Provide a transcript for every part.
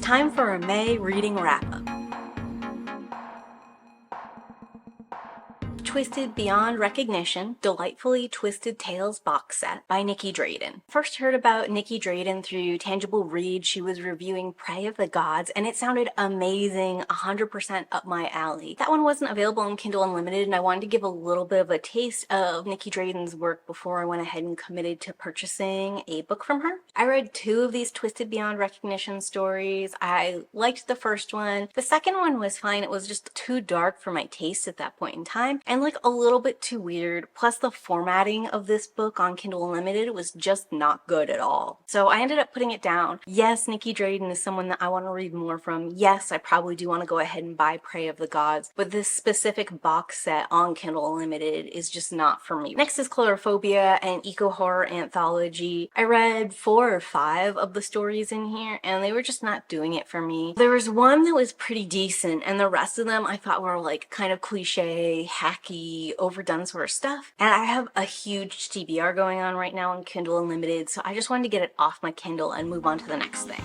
time for a May reading wrap-up. Twisted Beyond Recognition, Delightfully Twisted Tales box set by Nicky Drayden. First heard about Nicky Drayden through Tangible Read. She was reviewing Prey of the Gods, and it sounded amazing, 100% up my alley. That one wasn't available on Kindle Unlimited, and I wanted to give a little bit of a taste of Nicky Drayden's work before I went ahead and committed to purchasing a book from her. I read 2 of these Twisted Beyond Recognition stories. I liked the first one. The second one was fine. It was just too dark for my taste at that point in time, and like a little bit too weird. Plus the formatting of this book on Kindle Unlimited was just not good at all. So I ended up putting it down. Yes, Nicky Drayden is someone that I want to read more from. Yes, I probably do want to go ahead and buy Prey of the Gods, but this specific box set on Kindle Unlimited is just not for me. Next is Chlorophobia, an eco-horror anthology. I read 4 or 5 of the stories in here, and they were just not doing it for me. There was one that was pretty decent, and the rest of them I thought were like kind of cliche, hacky, overdone sort of stuff. And I have a huge TBR going on right now on Kindle Unlimited, so I just wanted to get it off my Kindle and move on to the next thing.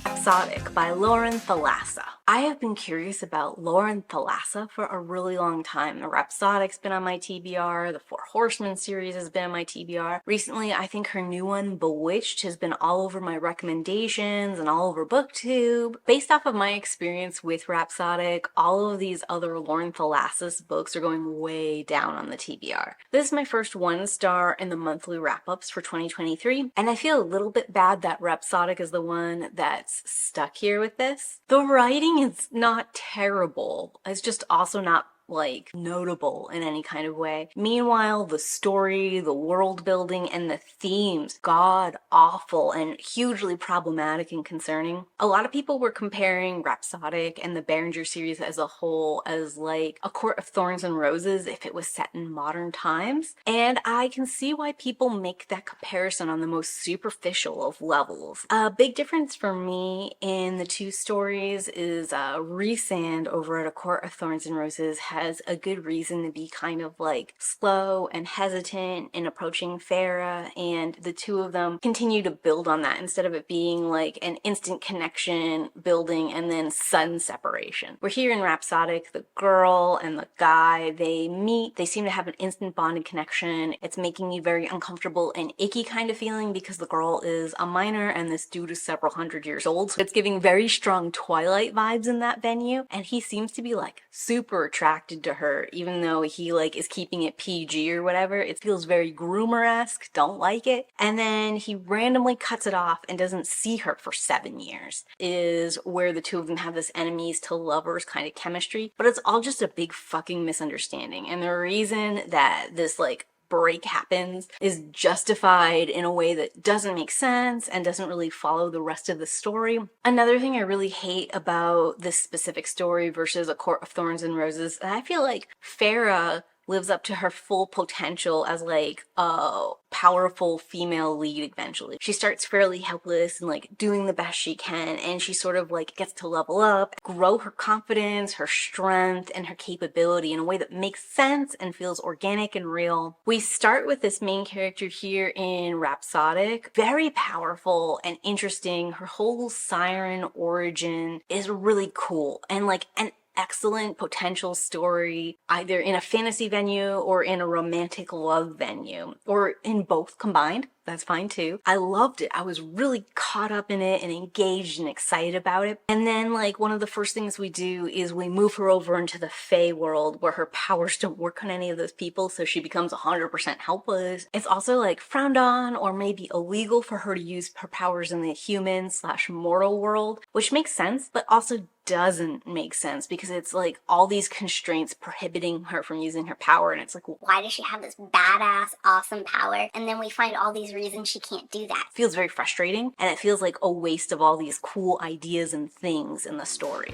Rhapsodic by Lauren Thalassa. I have been curious about Lauren Thalassa for a really long time. The Rhapsodic's been on my TBR, the Four Horsemen series has been on my TBR. Recently, I think her new one, Bewitched, has been all over my recommendations and all over BookTube. Based off of my experience with Rhapsodic, all of these other Lauren Thalassa's books are going way down on the TBR. This is my first 1-star in the monthly wrap-ups for 2023, and I feel a little bit bad that Rhapsodic is the one that's stuck here with this. The writing is not terrible. It's just also not like notable in any kind of way. Meanwhile, the story, the world building, and the themes, god awful and hugely problematic and concerning. A lot of people were comparing Rhapsodic and the Berenger series as a whole as like A Court of Thorns and Roses if it was set in modern times, and I can see why people make that comparison on the most superficial of levels. A big difference for me in the 2 stories is Rhysand over at A Court of Thorns and Roses has a good reason to be kind of like slow and hesitant in approaching Feyre, and the 2 of them continue to build on that instead of it being like an instant connection building and then sudden separation. We're here in Rhapsodic, the girl and the guy, they meet, they seem to have an instant bonding connection. It's making me very uncomfortable and icky kind of feeling because the girl is a minor and this dude is several hundred years old. So it's giving very strong Twilight vibes in that venue, and he seems to be like super attracted to her, even though he like is keeping it PG or whatever. It feels very groomer-esque, don't like it. And then he randomly cuts it off and doesn't see her for 7 years, is where the 2 of them have this enemies to lovers kind of chemistry, but it's all just a big fucking misunderstanding. And the reason that this like break happens is justified in a way that doesn't make sense and doesn't really follow the rest of the story. Another thing I really hate about this specific story versus A Court of Thorns and Roses, I feel like Feyre lives up to her full potential as like a powerful female lead eventually. She starts fairly helpless and like doing the best she can, and she sort of like gets to level up, grow her confidence, her strength, and her capability in a way that makes sense and feels organic and real. We start with this main character here in Rhapsodic, very powerful and interesting. Her whole siren origin is really cool and like an excellent potential story, either in a fantasy venue or in a romantic love venue, or in both combined. That's fine too. I loved it. I was really caught up in it and engaged and excited about it. And then like one of the first things we do is we move her over into the Fae world where her powers don't work on any of those people, so she becomes 100% helpless. It's also like frowned on or maybe illegal for her to use her powers in the human/mortal world, which makes sense, but also doesn't make sense because it's like all these constraints prohibiting her from using her power, and it's like, why does she have this badass, awesome power? And then we find all these reasons she can't do that. It feels very frustrating, and it feels like a waste of all these cool ideas and things in the story.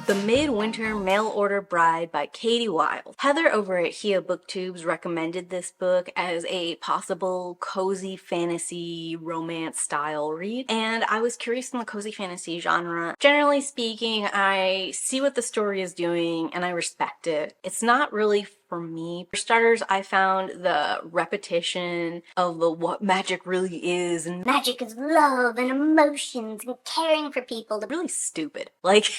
The Midwinter Mail Order Bride by Katie Wilde. Heather over at Hia Booktubes recommended this book as a possible cozy fantasy romance style read, and I was curious in the cozy fantasy genre. Generally speaking, I see what the story is doing and I respect it. It's not really for me. For starters, I found the repetition of the what magic really is and Magic is love and emotions and caring for people. really stupid. Like,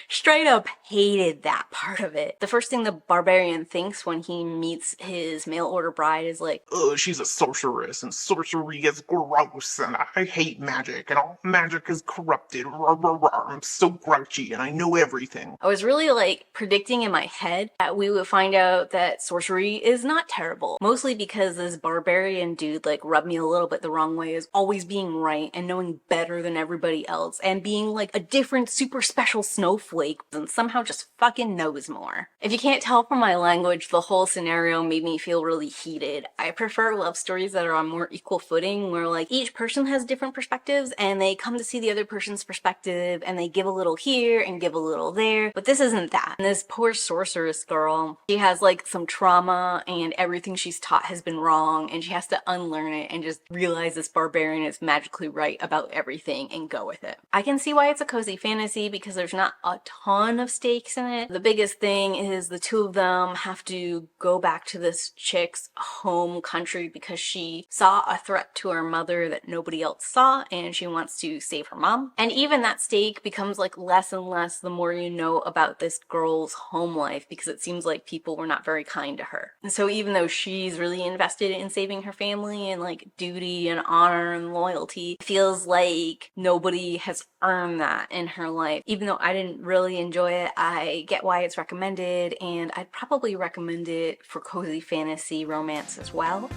straight up hated that part of it. The first thing the barbarian thinks when he meets his mail order bride is like, Ugh, she's a sorceress, and sorcery is gross, and I hate magic, and all magic is corrupted. Rah, rah, rah. I'm so grouchy, and I know everything. I was really like predicting in my head that we would find out that sorcery is not terrible. Mostly because this barbarian dude like rubbed me a little bit the wrong way as always being right and knowing better than everybody else and being like a different super special snowflake and somehow just fucking knows more. If you can't tell from my language, the whole scenario made me feel really heated. I prefer love stories that are on more equal footing where like each person has different perspectives and they come to see the other person's perspective and they give a little here and give a little there. But this isn't that. And this poor sorceress girl, she has like some trauma and everything she's taught has been wrong and she has to unlearn it and just realize this barbarian is magically right about everything and go with it. I can see why it's a cozy fantasy because there's not a ton of stakes in it. The biggest thing is the two of them have to go back to this chick's home country because she saw a threat to her mother that nobody else saw and she wants to save her mom. And even that stake becomes like less and less the more you know about this girl's home life because it seems like people were not very kind to her. And so even though she's really invested in saving her family and like duty and honor and loyalty, it feels like nobody has earned that in her life. Even though I didn't really enjoy it, I get why it's recommended and I'd probably recommend it for cozy fantasy romance as well.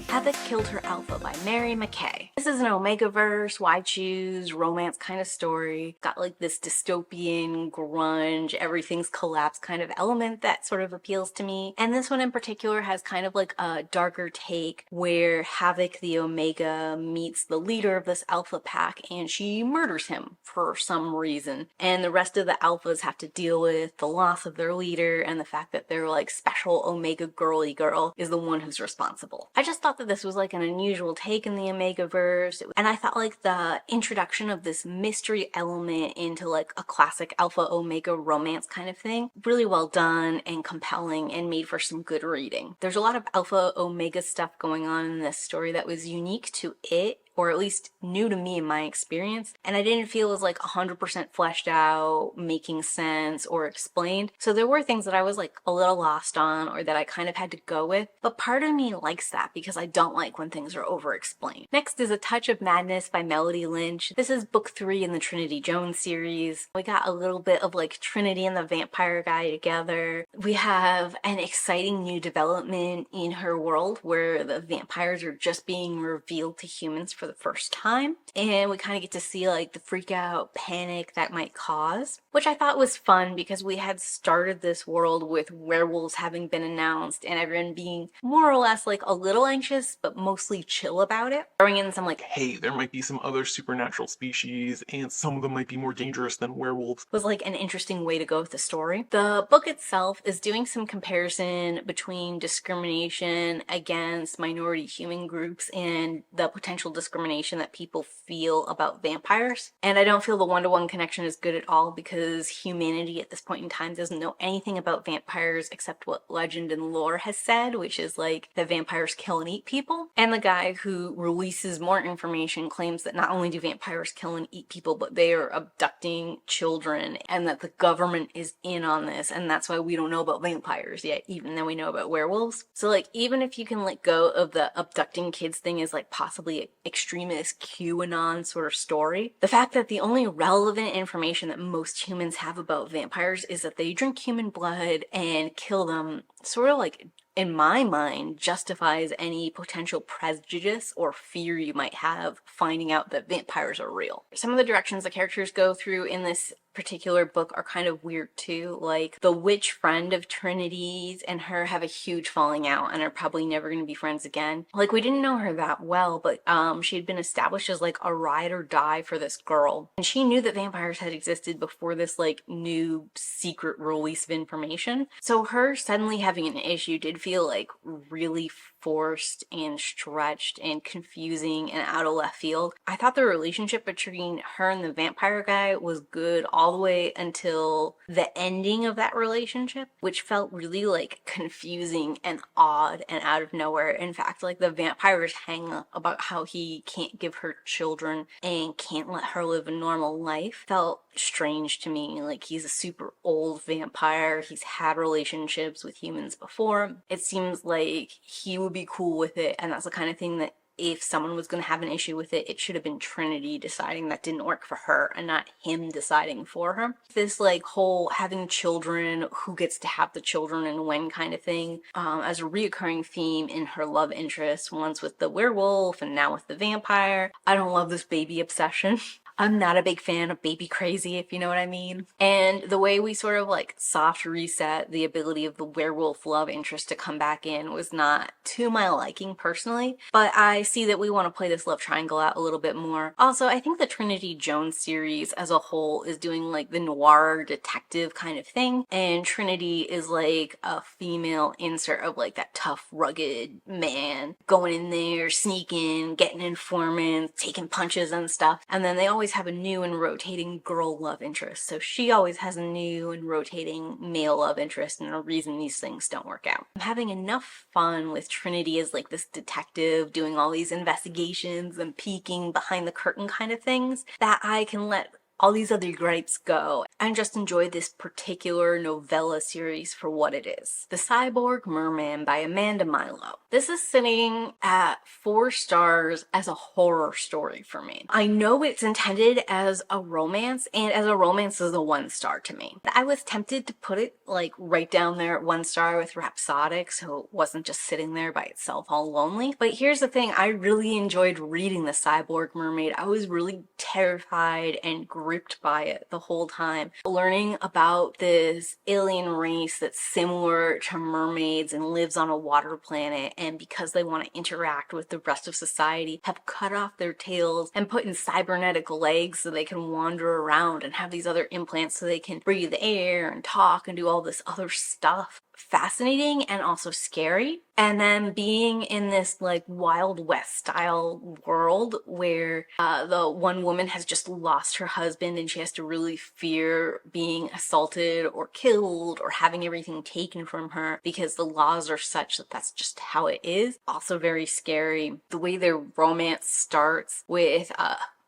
Havoc Killed Her Alpha by Mary McKay. This is an Omegaverse, why choose, romance kind of story. Got like this dystopian, grunge, everything's collapsed kind of element that sort of appeals to me. And this one in particular has kind of like a darker take where Havoc the Omega meets the leader of this alpha pack and she murders him for some reason. And the rest of the alphas have to deal with the loss of their leader and the fact that their like special Omega girly girl is the one who's responsible. I just thought that this was like an unusual take in the Omegaverse, and I thought like the introduction of this mystery element into like a classic Alpha Omega romance kind of thing, really well done and compelling and made for some good reading. There's a lot of Alpha Omega stuff going on in this story that was unique to it, or at least new to me in my experience, and I didn't feel it was like 100% fleshed out, making sense, or explained. So there were things that I was like a little lost on or that I kind of had to go with, but part of me likes that because I don't like when things are over-explained. Next is A Touch of Madness by Melody Lynch. This is book 3 in the Trinity Jones series. We got a little bit of like Trinity and the vampire guy together. We have an exciting new development in her world where the vampires are just being revealed to humans for the first time, and we kind of get to see like the freak out panic that might cause, which I thought was fun because we had started this world with werewolves having been announced and everyone being more or less like a little anxious but mostly chill about it, throwing in some like Hey, there might be some other supernatural species, and some of them might be more dangerous than werewolves. was like an interesting way to go with the story. The book itself is doing some comparison between discrimination against minority human groups and the potential discrimination that people feel about vampires. And I don't feel the one-to-one connection is good at all because humanity at this point in time doesn't know anything about vampires except what legend and lore has said, which is like that vampires kill and eat people. And the guy who releases more information claims that not only do vampires kill and eat people, but they are abducting children and that the government is in on this, and that's why we don't know about vampires yet, even though we know about werewolves. So like, even if you can let go of the abducting kids thing as like possibly extremist QAnon sort of story, the fact that the only relevant information that most humans have about vampires is that they drink human blood and kill them sort of like, in my mind, justifies any potential prejudice or fear you might have finding out that vampires are real. Some of the directions the characters go through in this particular book are kind of weird too. Like, the witch friend of Trinity's and her have a huge falling out and are probably never going to be friends again. Like, we didn't know her that well, but she had been established as like a ride or die for this girl. And she knew that vampires had existed before this like new secret release of information. So her suddenly having an issue did feel like really forced and stretched and confusing and out of left field. I thought the relationship between her and the vampire guy was good all the way until the ending of that relationship, which felt really like confusing and odd and out of nowhere. In fact, like the vampire's hang up about how he can't give her children and can't let her live a normal life felt strange to me. Like, he's a super old vampire, he's had relationships with humans before. It seems like he would be cool with it, and that's the kind of thing that if someone was going to have an issue with it, it should have been Trinity deciding that didn't work for her and not him deciding for her. This like whole having children, who gets to have the children and when kind of thing, as a reoccurring theme in her love interest, once with the werewolf and now with the vampire. I don't love this baby obsession. I'm not a big fan of baby crazy, if you know what I mean. And the way we sort of like soft reset the ability of the werewolf love interest to come back in was not to my liking personally, but I see that we want to play this love triangle out a little bit more. Also, I think the Trinity Jones series as a whole is doing like the noir detective kind of thing, and Trinity is like a female insert of like that tough, rugged man going in there, sneaking, getting informants, taking punches and stuff, and then they always have a new and rotating girl love interest. So she always has a new and rotating male love interest and a reason these things don't work out. I'm having enough fun with Trinity as like this detective doing all these investigations and peeking behind the curtain kind of things that I can let all these other gripes go and just enjoy this particular novella series for what it is. The Cyborg Merman by Amanda Milo. This is sitting at 4 stars as a horror story for me. I know it's intended as a romance, and as a romance is a 1 star to me. I was tempted to put it like right down there at 1 star with Rhapsodic, so it wasn't just sitting there by itself all lonely. But here's the thing, I really enjoyed reading The Cyborg Mermaid. I was really terrified and gripped by it the whole time. Learning about this alien race that's similar to mermaids and lives on a water planet, and because they want to interact with the rest of society, have cut off their tails and put in cybernetic legs so they can wander around and have these other implants so they can breathe air and talk and do all this other stuff. Fascinating and also scary. And then being in this like Wild West style world where the one woman has just lost her husband and she has to really fear being assaulted or killed or having everything taken from her because the laws are such that that's just how it is. Also very scary. The way their romance starts with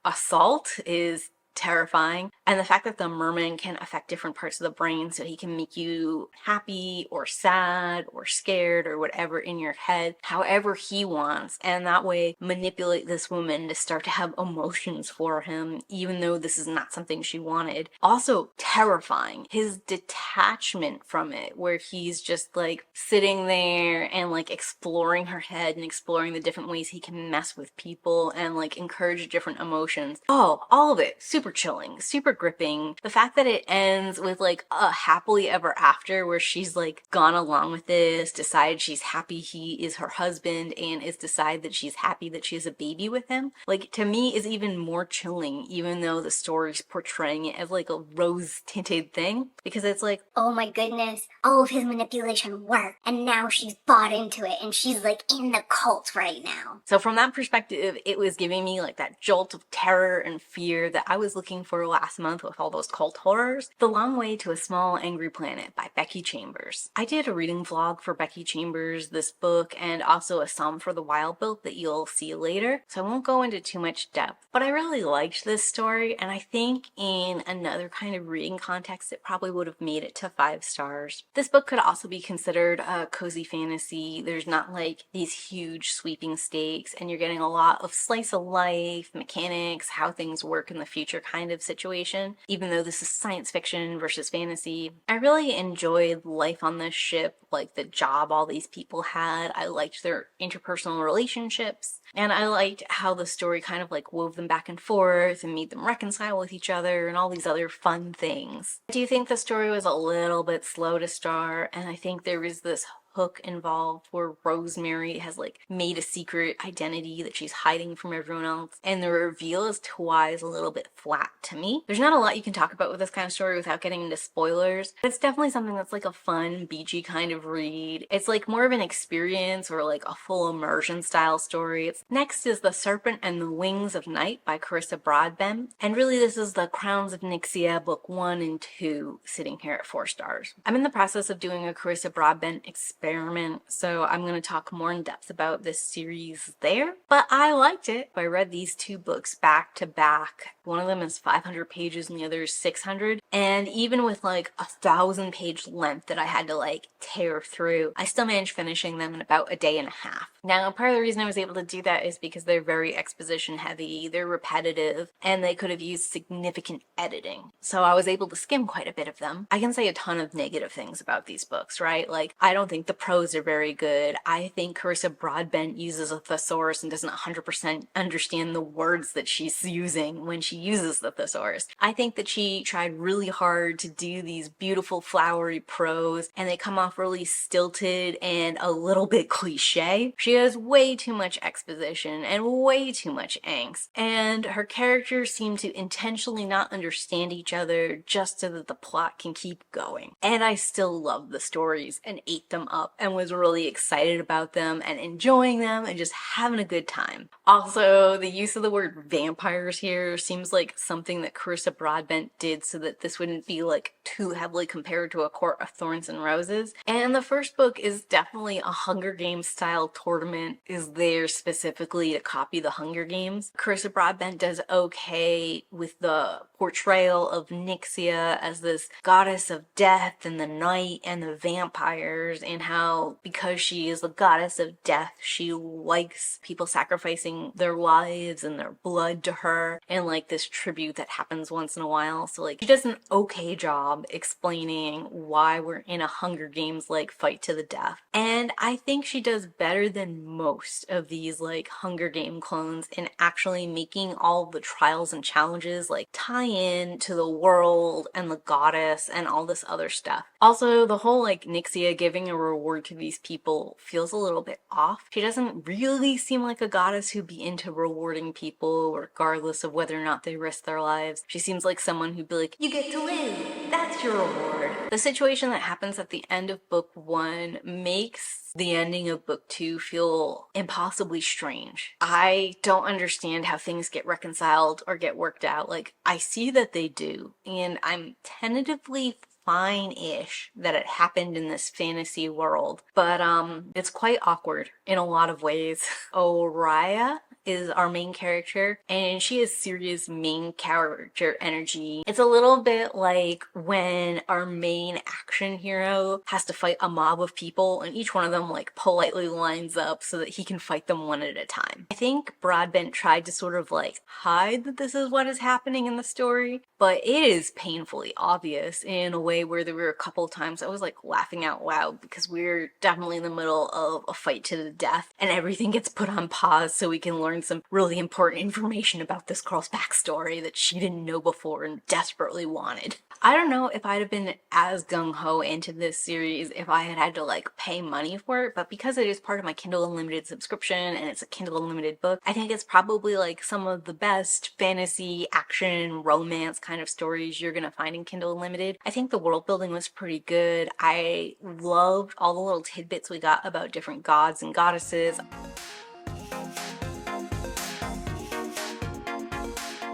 assault is terrifying, and the fact that the merman can affect different parts of the brain, so he can make you happy or sad or scared or whatever in your head however he wants, and that way manipulate this woman to start to have emotions for him even though this is not something she wanted. Also terrifying, his detachment from it, where he's just like sitting there and like exploring her head and exploring the different ways he can mess with people and like encourage different emotions. Oh, all of it super chilling, super gripping. The fact that it ends with like a happily ever after where she's like gone along with this, decided she's happy he is her husband, and is decided that she's happy that she has a baby with him, like to me is even more chilling, even though the story's portraying it as like a rose tinted thing, because it's like, oh my goodness, all of his manipulation worked, and now she's bought into it, and she's like in the cult right now. So from that perspective, it was giving me like that jolt of terror and fear that I was looking for last month with all those cult horrors. The Long Way to a Small Angry Planet by Becky Chambers. I did a reading vlog for Becky Chambers, this book, and also a Psalm for the Wild book that you'll see later, so I won't go into too much depth. But I really liked this story, and I think in another kind of reading context, it probably would have made it to 5 stars. This book could also be considered a cozy fantasy. There's not like these huge sweeping stakes, and you're getting a lot of slice of life, mechanics, how things work in the future kind of situation exploration, even though this is science fiction versus fantasy. I really enjoyed life on this ship, like the job all these people had. I liked their interpersonal relationships, and I liked how the story kind of like wove them back and forth and made them reconcile with each other and all these other fun things. I do think the story was a little bit slow to start, and I think there was this hook involved where Rosemary has like made a secret identity that she's hiding from everyone else, and the reveal as to why is a little bit flat to me. There's not a lot you can talk about with this kind of story without getting into spoilers, but it's definitely something that's like a fun, beachy kind of read. It's like more of an experience or like a full immersion style story. Next is The Serpent and the Wings of Night by Carissa Broadbent, and really this is the Crowns of Nyxia book 1 and 2 sitting here at 4 stars. I'm in the process of doing a Carissa Broadbent experiment, so I'm going to talk more in depth about this series there, but I liked it. I read these 2 books back to back. One of them is 500 pages and the other is 600, and even with like 1,000-page length that I had to like tear through, I still managed finishing them in about a day and a half. Now, part of the reason I was able to do that is because they're very exposition heavy, they're repetitive, and they could have used significant editing. So I was able to skim quite a bit of them. I can say a ton of negative things about these books, right? Like, I don't think the prose are very good. I think Carissa Broadbent uses a thesaurus and doesn't 100% understand the words that she's using when she uses the thesaurus. I think that she tried really hard to do these beautiful flowery prose, and they come off really stilted and a little bit cliche. She has way too much exposition and way too much angst, and her characters seem to intentionally not understand each other just so that the plot can keep going. And I still love the stories and ate them up and was really excited about them and enjoying them and just having a good time. Also, the use of the word vampires here seems like something that Carissa Broadbent did so that this wouldn't be like too heavily compared to A Court of Thorns and Roses. And the first book is definitely a Hunger Games style tournament, is there specifically to copy the Hunger Games. Carissa Broadbent does okay with the portrayal of Nyxia as this goddess of death and the night and the vampires, and how because she is the goddess of death, she likes people sacrificing their lives and their blood to her, and like this tribute that happens once in a while. So like she does an okay job explaining why we're in a Hunger Games like fight to the death, and I think she does better than most of these like Hunger Game clones in actually making all the trials and challenges like tie in to the world and the goddess and all this other stuff. Also, the whole like Nyxia giving a reward to these people feels a little bit off. She doesn't really seem like a goddess who'd be into rewarding people regardless of whether or not they risk their lives. She seems like someone who'd be like, you get to live, that's your reward. The situation that happens at the end of book 1 makes the ending of book 2 feel impossibly strange. I don't understand how things get reconciled or get worked out. Like, I see that they do, and I'm tentatively fine-ish that it happened in this fantasy world, but it's quite awkward in a lot of ways. Oriah is our main character, and she has serious main character energy. It's a little bit like when our main action hero has to fight a mob of people, and each one of them like politely lines up so that he can fight them one at a time. I think Broadbent tried to sort of like hide that this is what is happening in the story, but it is painfully obvious in a way where there were a couple times I was like laughing out loud because we're definitely in the middle of a fight to the death, and everything gets put on pause so we can learn some really important information about this girl's backstory that she didn't know before and desperately wanted. I don't know if I'd have been as gung-ho into this series if I had had to like pay money for it, but because it is part of my Kindle Unlimited subscription and it's a Kindle Unlimited book, I think it's probably like some of the best fantasy, action, romance kind of stories you're gonna find in Kindle Unlimited. I think the world building was pretty good. I loved all the little tidbits we got about different gods and goddesses.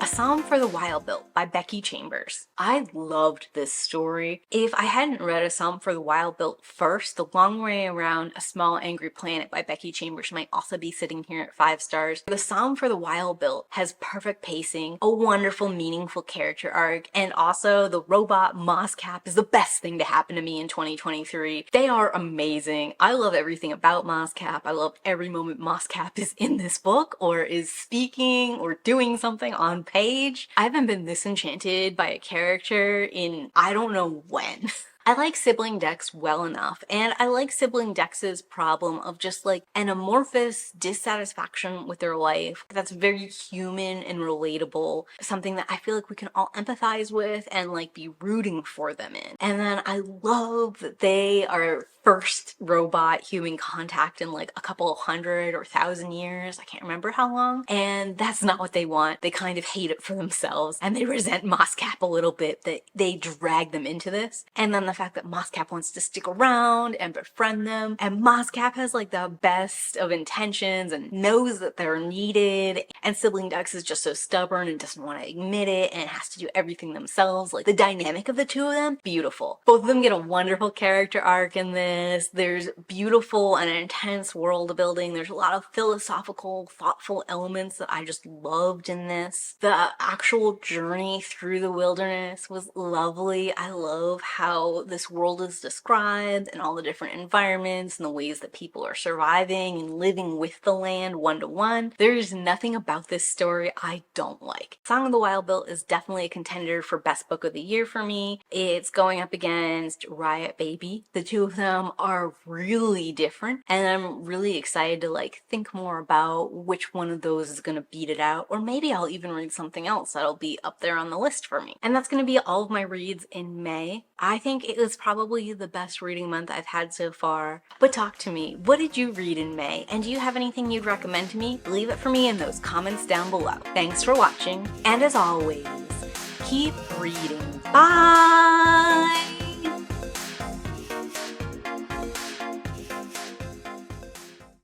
A Psalm for the Wild-Built by Becky Chambers. I loved this story. If I hadn't read A Psalm for the Wild-Built first, The Long Way Around a Small Angry Planet by Becky Chambers might also be sitting here at 5 stars. The Psalm for the Wild-Built has perfect pacing, a wonderful, meaningful character arc, and also the robot Moscap is the best thing to happen to me in 2023. They are amazing. I love everything about Moscap. I love every moment Moscap is in this book or is speaking or doing something on page. age. I haven't been this enchanted by a character in I don't know when. I like Sibling Dex well enough, and I like Sibling Dex's problem of just like an amorphous dissatisfaction with their life that's very human and relatable, something that I feel like we can all empathize with and like be rooting for them in. And then I love that they are first robot human contact in like a couple of 100 or 1,000 years. I can't remember how long. And that's not what they want. They kind of hate it for themselves and they resent Moscap a little bit that they drag them into this. And then the fact that Moscap wants to stick around and befriend them. And Moscap has like the best of intentions and knows that they're needed. And Sibling Dex is just so stubborn and doesn't want to admit it and has to do everything themselves. Like the dynamic of the two of them, beautiful. Both of them get a wonderful character arc in this. There's beautiful and intense world building. There's a lot of philosophical, thoughtful elements that I just loved in this. The actual journey through the wilderness was lovely. I love how this world is described and all the different environments and the ways that people are surviving and living with the land one-to-one. There's nothing about this story I don't like. Song of the Wild Built is definitely a contender for Best Book of the Year for me. It's going up against Riot Baby. The two of them are really different, and I'm really excited to like think more about which one of those is gonna beat it out, or maybe I'll even read something else that'll be up there on the list for me. And that's gonna be all of my reads in May. I think it was probably the best reading month I've had so far. But talk to me, what did you read in May? And do you have anything you'd recommend to me? Leave it for me in those comments down below. Thanks for watching, and as always, keep reading. Bye!